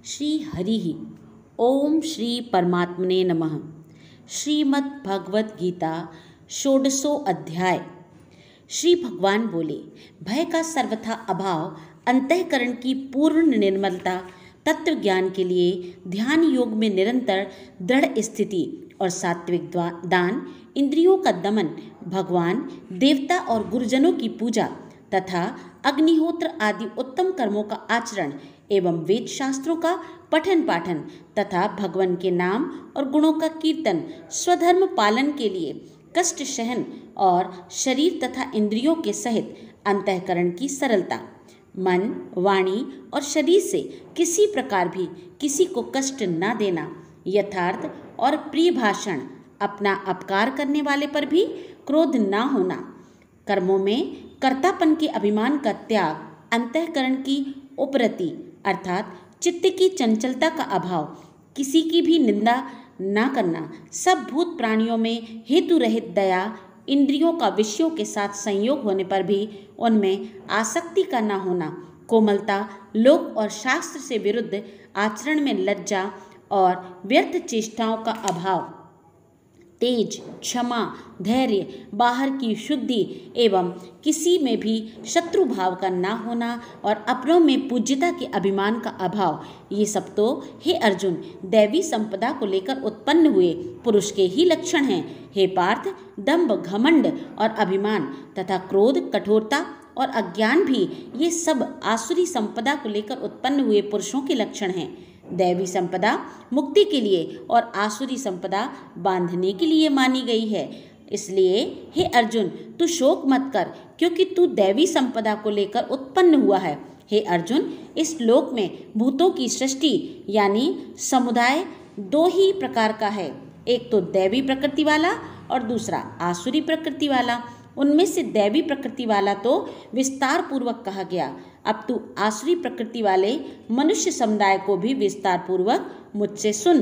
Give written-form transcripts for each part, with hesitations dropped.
श्री हरि ओम श्री परमात्मने नमः। श्रीमद् भगवत गीता षोडशो अध्याय। श्री भगवान बोले, भय का सर्वथा अभाव, अंतःकरण की पूर्ण निर्मलता, तत्व ज्ञान के लिए ध्यान योग में निरंतर दृढ़ स्थिति और सात्विक दान, इंद्रियों का दमन, भगवान, देवता और गुरुजनों की पूजा तथा अग्निहोत्र आदि उत्तम कर्मों का आचरण एवं वेद शास्त्रों का पठन पाठन तथा भगवान के नाम और गुणों का कीर्तन, स्वधर्म पालन के लिए कष्ट सहन और शरीर तथा इंद्रियों के सहित अंतःकरण की सरलता, मन, वाणी और शरीर से किसी प्रकार भी किसी को कष्ट न देना, यथार्थ और प्रिय भाषण, अपना अपकार करने वाले पर भी क्रोध न होना, कर्मों में कर्तापन के अभिमान का त्याग, अंतःकरण की उपरति अर्थात चित्त की चंचलता का अभाव, किसी की भी निंदा न करना, सब भूत प्राणियों में हेतु रहित दया, इंद्रियों का विषयों के साथ संयोग होने पर भी उनमें आसक्ति का न होना, कोमलता, लोक और शास्त्र से विरुद्ध आचरण में लज्जा और व्यर्थ चेष्टाओं का अभाव, तेज, क्षमा, धैर्य, बाहर की शुद्धि एवं किसी में भी शत्रु भाव का ना होना और अपनों में पूज्यता के अभिमान का अभाव, ये सब तो हे अर्जुन दैवी संपदा को लेकर उत्पन्न हुए पुरुष के ही लक्षण हैं। हे पार्थ, दंभ, घमंड और अभिमान तथा क्रोध, कठोरता और अज्ञान भी ये सब आसुरी संपदा को लेकर उत्पन्न हुए पुरुषों के लक्षण हैं। दैवी संपदा मुक्ति के लिए और आसुरी संपदा बांधने के लिए मानी गई है। इसलिए हे अर्जुन, तू शोक मत कर, क्योंकि तू दैवी संपदा को लेकर उत्पन्न हुआ है। हे अर्जुन, इस लोक में भूतों की सृष्टि यानी समुदाय दो ही प्रकार का है, एक तो दैवी प्रकृति वाला और दूसरा आसुरी प्रकृति वाला। उनमें से दैवी प्रकृति वाला तो विस्तार पूर्वक कहा गया। अब तू आसुरी प्रकृति वाले मनुष्य समुदाय को भी विस्तार पूर्वक मुझसे सुन।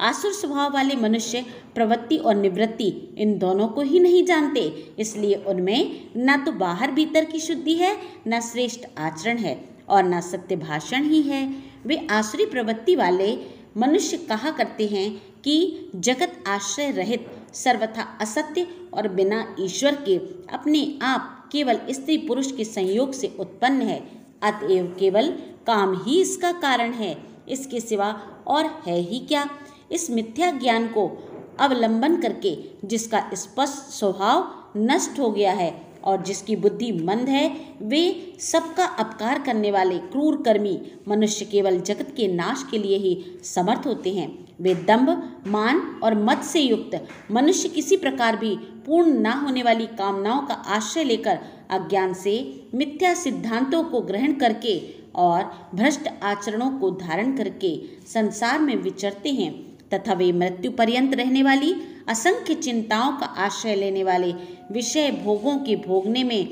आसुर स्वभाव वाले मनुष्य प्रवृत्ति और निवृत्ति इन दोनों को ही नहीं जानते, इसलिए उनमें न तो बाहर भीतर की शुद्धि है, न श्रेष्ठ आचरण है और न सत्य भाषण ही है। वे आसुरी प्रवृत्ति वाले मनुष्य कहा करते हैं कि जगत आश्रय रहित, सर्वथा असत्य और बिना ईश्वर के अपने आप केवल स्त्री पुरुष के संयोग से उत्पन्न है, अतएव केवल काम ही इसका कारण है, इसके सिवा और है ही क्या। इस मिथ्या ज्ञान को अवलंबन करके जिसका स्पष्ट स्वभाव नष्ट हो गया है और जिसकी बुद्धि मंद है, वे सबका अपकार करने वाले क्रूर कर्मी मनुष्य केवल जगत के नाश के लिए ही समर्थ होते हैं। वे दंभ, मान और मद से युक्त मनुष्य किसी प्रकार भी पूर्ण न होने वाली कामनाओं का आश्रय लेकर अज्ञान से मिथ्या सिद्धांतों को ग्रहण करके और भ्रष्ट आचरणों को धारण करके संसार में विचरते हैं तथा वे मृत्यु पर्यंत रहने वाली असंख्य चिंताओं का आश्रय लेने वाले, विषय भोगों के भोगने में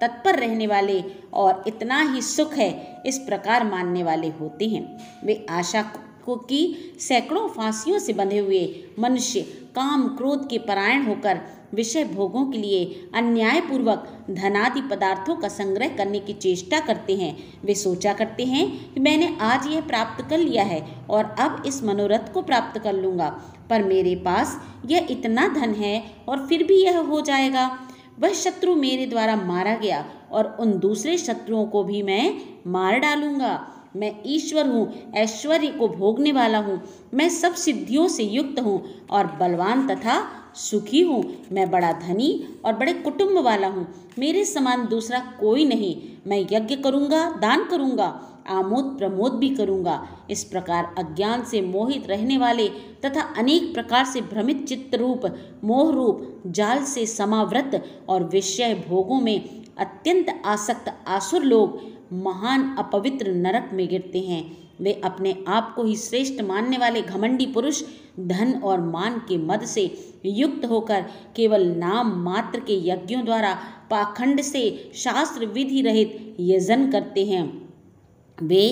तत्पर रहने वाले और इतना ही सुख है इस प्रकार मानने वाले होते हैं। वे आशा को की सैकड़ों फांसियों से बंधे हुए मनुष्य काम क्रोध के परायण होकर विषय भोगों के लिए अन्यायपूर्वक धनादि पदार्थों का संग्रह करने की चेष्टा करते हैं। वे सोचा करते हैं कि मैंने आज यह प्राप्त कर लिया है और अब इस मनोरथ को प्राप्त कर लूँगा, पर मेरे पास यह इतना धन है और फिर भी यह हो जाएगा। वह शत्रु मेरे द्वारा मारा गया और उन दूसरे शत्रुओं को भी मैं मार डालूंगा। मैं ईश्वर हूँ, ऐश्वर्य को भोगने वाला हूँ, मैं सब सिद्धियों से युक्त हूँ और बलवान तथा सुखी हूँ। मैं बड़ा धनी और बड़े कुटुंब वाला हूँ, मेरे समान दूसरा कोई नहीं। मैं यज्ञ करूँगा, दान करूँगा, आमोद प्रमोद भी करूँगा। इस प्रकार अज्ञान से मोहित रहने वाले तथा अनेक प्रकार से भ्रमित चित्त रूप, मोह रूप जाल से समावृत और विषय भोगों में अत्यंत आसक्त आसुर लोग महान अपवित्र नरक में गिरते हैं। वे अपने आप को ही श्रेष्ठ मानने वाले घमंडी पुरुष धन और मान के मद से युक्त होकर केवल नाम मात्र के यज्ञों द्वारा पाखंड से शास्त्र विधि रहित यजन करते हैं। वे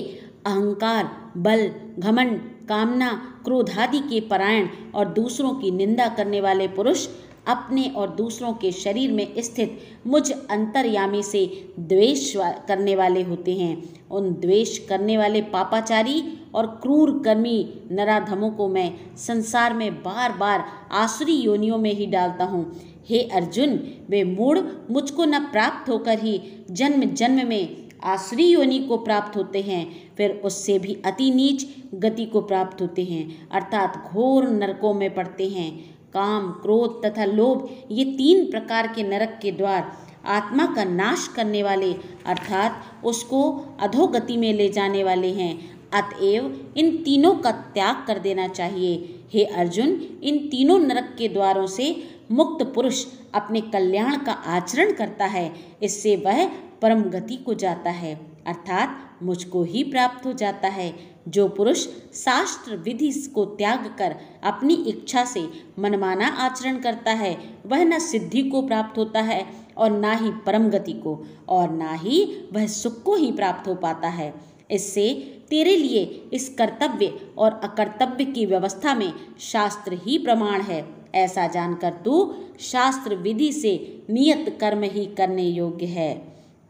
अहंकार, बल, घमंड, कामना, क्रोधादि के परायण और दूसरों की निंदा करने वाले पुरुष अपने और दूसरों के शरीर में स्थित मुझ अंतर्यामी से द्वेष करने वाले होते हैं। उन द्वेष करने वाले पापाचारी और क्रूर कर्मी नराधमों को मैं संसार में बार बार आसुरी योनियों में ही डालता हूँ। हे अर्जुन, वे मूढ़ मुझको न प्राप्त होकर ही जन्म जन्म में आसुरी योनि को प्राप्त होते हैं, फिर उससे भी अति नीच गति को प्राप्त होते हैं, अर्थात घोर नरकों में पड़ते हैं। काम, क्रोध तथा लोभ, ये 3 प्रकार के नरक के द्वार आत्मा का नाश करने वाले अर्थात उसको अधोगति में ले जाने वाले हैं। अतएव इन तीनों का त्याग कर देना चाहिए। हे अर्जुन, इन तीनों नरक के द्वारों से मुक्त पुरुष अपने कल्याण का आचरण करता है, इससे वह परम गति को जाता है, अर्थात मुझको ही प्राप्त हो जाता है। जो पुरुष शास्त्र विधि को त्याग कर अपनी इच्छा से मनमाना आचरण करता है, वह न सिद्धि को प्राप्त होता है और ना ही परम गति को, और ना ही वह सुख को ही प्राप्त हो पाता है। इससे तेरे लिए इस कर्तव्य और अकर्तव्य की व्यवस्था में शास्त्र ही प्रमाण है। ऐसा जानकर तू शास्त्र विधि से नियत कर्म ही करने योग्य है।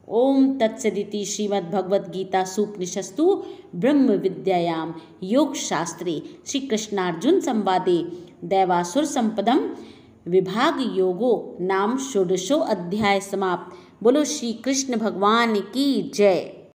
ओम तत्सदिति श्रीमद्भगवद्गीता सूपनिषस्तु ब्रह्म विद्यायाम योग शास्त्रे श्री कृष्णार्जुन संवादे दैवासुर संपदम विभाग योगो नाम षोडशो अध्याय समाप्त। बोलो श्री कृष्ण भगवान की जय।